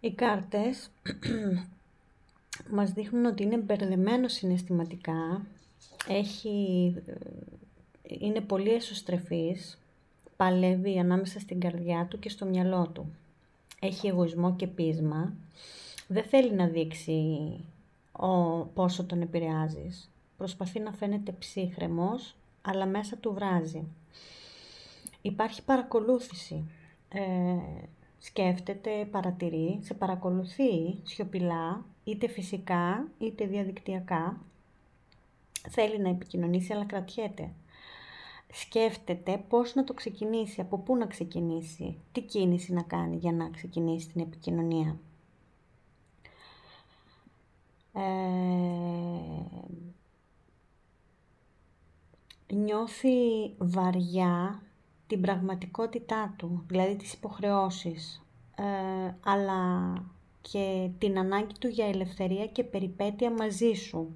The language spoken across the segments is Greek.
Οι κάρτες μας δείχνουν ότι είναι μπερδεμένο συναισθηματικά, είναι πολύ εσωστρεφής, παλεύει ανάμεσα στην καρδιά του και στο μυαλό του. Έχει εγωισμό και πείσμα, δεν θέλει να δείξει πόσο τον επηρεάζεις. Προσπαθεί να φαίνεται ψύχρεμος, αλλά μέσα του βράζει. Υπάρχει παρακολούθηση. Σκέφτεται, παρατηρεί, σε παρακολουθεί σιωπηλά, είτε φυσικά είτε διαδικτυακά. Θέλει να επικοινωνήσει, αλλά κρατιέται. Σκέφτεται πώς να το ξεκινήσει, από πού να ξεκινήσει, τι κίνηση να κάνει για να ξεκινήσει την επικοινωνία. Νιώθει βαριά την πραγματικότητά του, δηλαδή τις υποχρεώσεις, αλλά και την ανάγκη του για ελευθερία και περιπέτεια μαζί σου.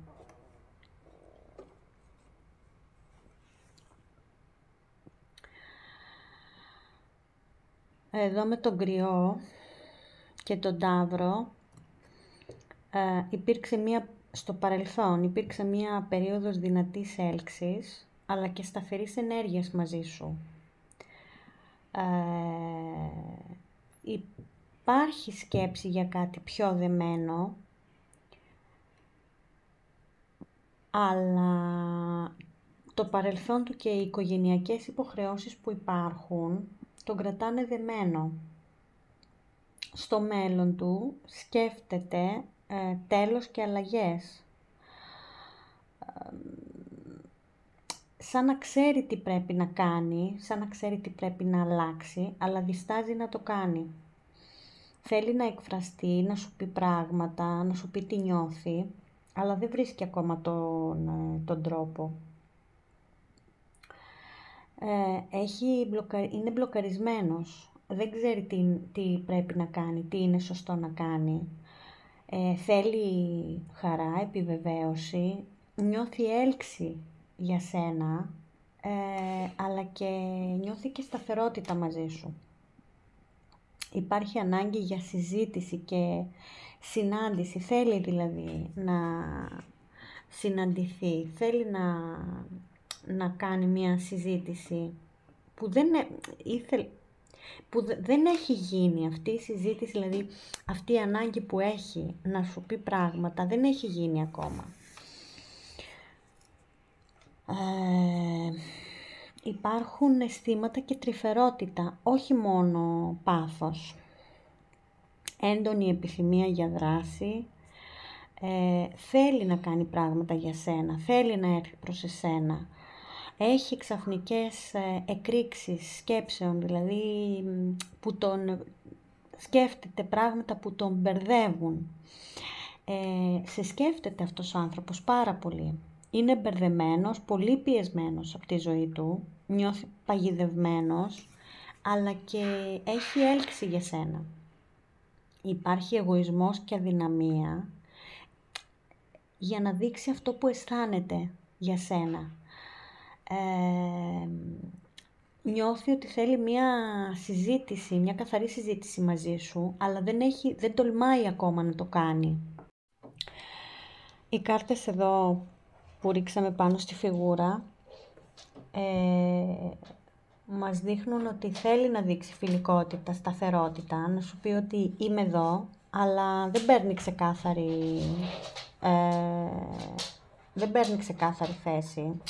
Εδώ με τον Κρυό και τον Ταύρο στο παρελθόν υπήρξε μία περίοδος δυνατής έλξης, αλλά και σταθερής ενέργειας μαζί σου. Υπάρχει σκέψη για κάτι πιο δεμένο, αλλά το παρελθόν του και οι οικογενειακές υποχρεώσεις που υπάρχουν τον κρατάνε δεμένο. Στο μέλλον του σκέφτεται τέλος και αλλαγές. Σαν να ξέρει τι πρέπει να κάνει, σαν να ξέρει τι πρέπει να αλλάξει, αλλά διστάζει να το κάνει. Θέλει να εκφραστεί, να σου πει πράγματα, να σου πει τι νιώθει, αλλά δεν βρίσκει ακόμα τον τρόπο. Είναι μπλοκαρισμένος, δεν ξέρει τι πρέπει να κάνει, τι είναι σωστό να κάνει. Θέλει χαρά, επιβεβαίωση, νιώθει έλξη για σένα, αλλά και νιώθει και σταθερότητα μαζί σου. Υπάρχει ανάγκη για συζήτηση και συνάντηση, θέλει δηλαδή να συναντηθεί, θέλει να κάνει μια συζήτηση που δεν έχει γίνει αυτή η συζήτηση, δηλαδή αυτή η ανάγκη που έχει να σου πει πράγματα δεν έχει γίνει ακόμα. Υπάρχουν αισθήματα και τρυφερότητα, όχι μόνο πάθος. Έντονη επιθυμία για δράση, θέλει να κάνει πράγματα για σένα, θέλει να έρθει προς εσένα. Έχει ξαφνικές εκρήξεις σκέψεων, δηλαδή που σκέφτεται πράγματα που τον μπερδεύουν. Σε σκέφτεται αυτός ο άνθρωπος πάρα πολύ. Είναι μπερδεμένος, πολύ πιεσμένος από τη ζωή του, νιώθει παγιδευμένος, αλλά και έχει έλξη για σένα. Υπάρχει εγωισμός και αδυναμία για να δείξει αυτό που αισθάνεται για σένα. Νιώθει ότι θέλει μια καθαρή συζήτηση μαζί σου, αλλά δεν τολμάει ακόμα να το κάνει. Οι κάρτες εδώ που ρίξαμε πάνω στη φιγούρα μας δείχνουν ότι θέλει να δείξει φιλικότητα, σταθερότητα, να σου πει ότι είμαι εδώ, αλλά δεν παίρνει ξεκάθαρη θέση.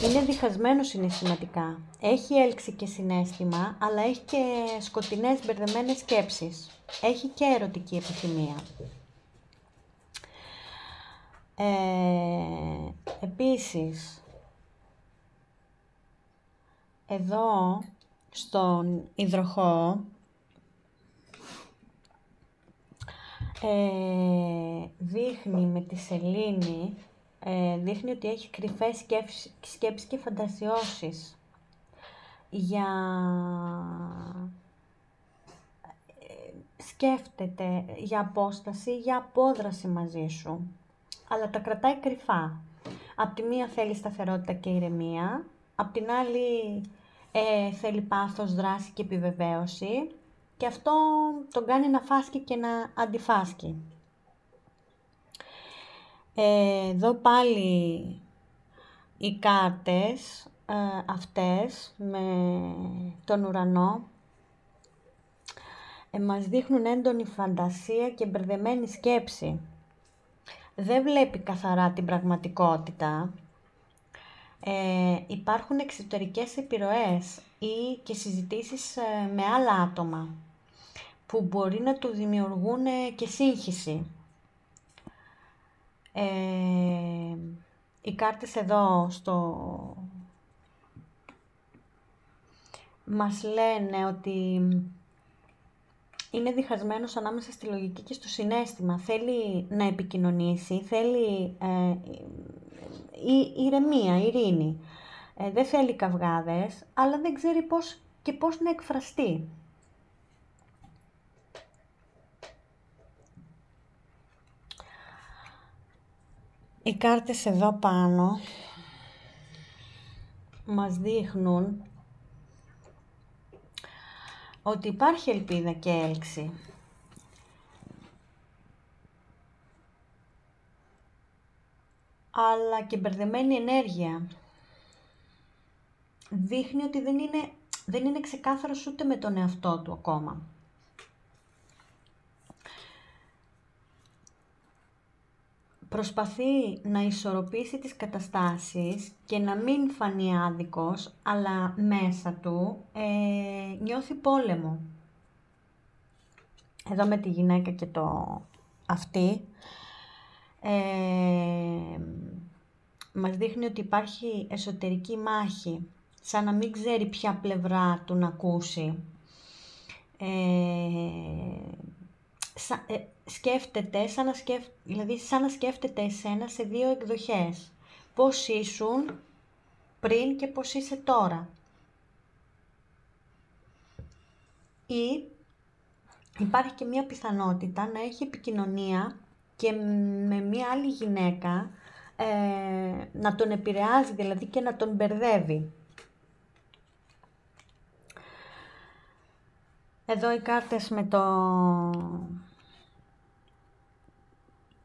Είναι διχασμένο συναισθηματικά. Έχει έλξη και συναίσθημα, αλλά έχει και σκοτεινές μπερδεμένες σκέψεις. Έχει και ερωτική επιθυμία. Επίσης, εδώ στον υδροχόο δείχνει με τη σελήνη, δείχνει ότι έχει κρυφές σκέψεις και φαντασιώσεις σκέφτεται για απόσταση, για απόδραση μαζί σου, αλλά τα κρατάει κρυφά. Απ' τη μία θέλει σταθερότητα και ηρεμία, απ' την άλλη θέλει πάθος, δράση και επιβεβαίωση και αυτό τον κάνει να φάσκει και να αντιφάσκει. Εδώ πάλι οι κάρτες αυτές με τον ουρανό μας δείχνουν έντονη φαντασία και μπερδεμένη σκέψη. Δεν βλέπει καθαρά την πραγματικότητα. Υπάρχουν εξωτερικές επιρροές ή και συζητήσεις με άλλα άτομα που μπορεί να του δημιουργούν και σύγχυση. Οι κάρτες εδώ μας λένε ότι είναι διχασμένος ανάμεσα στη λογική και στο συναίσθημα. Θέλει να επικοινωνήσει, θέλει ηρεμία, ειρήνη. Δεν θέλει καυγάδες, αλλά δεν ξέρει πώς να εκφραστεί. Οι κάρτες εδώ πάνω μας δείχνουν ότι υπάρχει ελπίδα και έλξη. Αλλά και μπερδεμένη ενέργεια. Δείχνει ότι δεν είναι ξεκάθαρος ούτε με τον εαυτό του ακόμα. Προσπαθεί να ισορροπήσει τις καταστάσεις και να μην φανεί άδικος, αλλά μέσα του νιώθει πόλεμο. Εδώ με τη γυναίκα και αυτή, μας δείχνει ότι υπάρχει εσωτερική μάχη, σαν να μην ξέρει ποια πλευρά του να ακούσει. Σκέφτεται, σαν να σκέφτεται εσένα σε δύο εκδοχές. Πώς ήσουν πριν και πώς είσαι τώρα. Ή υπάρχει και μία πιθανότητα να έχει επικοινωνία και με μία άλλη γυναίκα, να τον επηρεάζει δηλαδή και να τον μπερδεύει. Εδώ οι κάρτες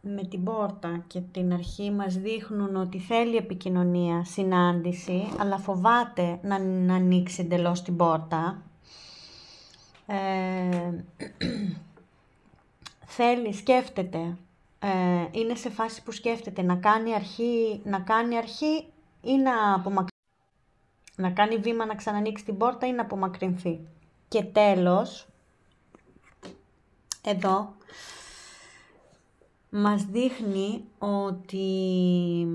με την πόρτα και την αρχή μας δείχνουν ότι θέλει επικοινωνία, συνάντηση, αλλά φοβάται να ανοίξει εντελώς την πόρτα. Σκέφτεται. Είναι σε φάση που σκέφτεται να κάνει αρχή ή να κάνει βήμα να ξανανοίξει την πόρτα ή να απομακρυνθεί. Και τέλος, εδώ μας δείχνει ότι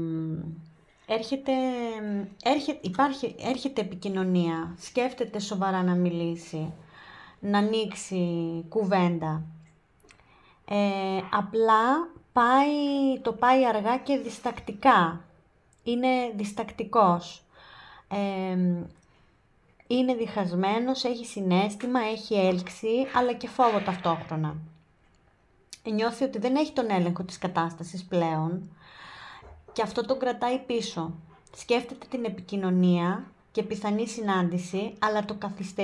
έρχεται επικοινωνία, σκέφτεται σοβαρά να μιλήσει, να ανοίξει κουβέντα. Απλά το πάει αργά και διστακτικά. Είναι διστακτικός. Είναι διχασμένος, έχει συναίσθημα, έχει έλξη, αλλά και φόβο ταυτόχρονα. Νιώθει ότι δεν έχει τον έλεγχο της κατάστασης πλέον και αυτό τον κρατάει πίσω. Σκέφτεται την επικοινωνία και πιθανή συνάντηση, αλλά το καθυστερεί.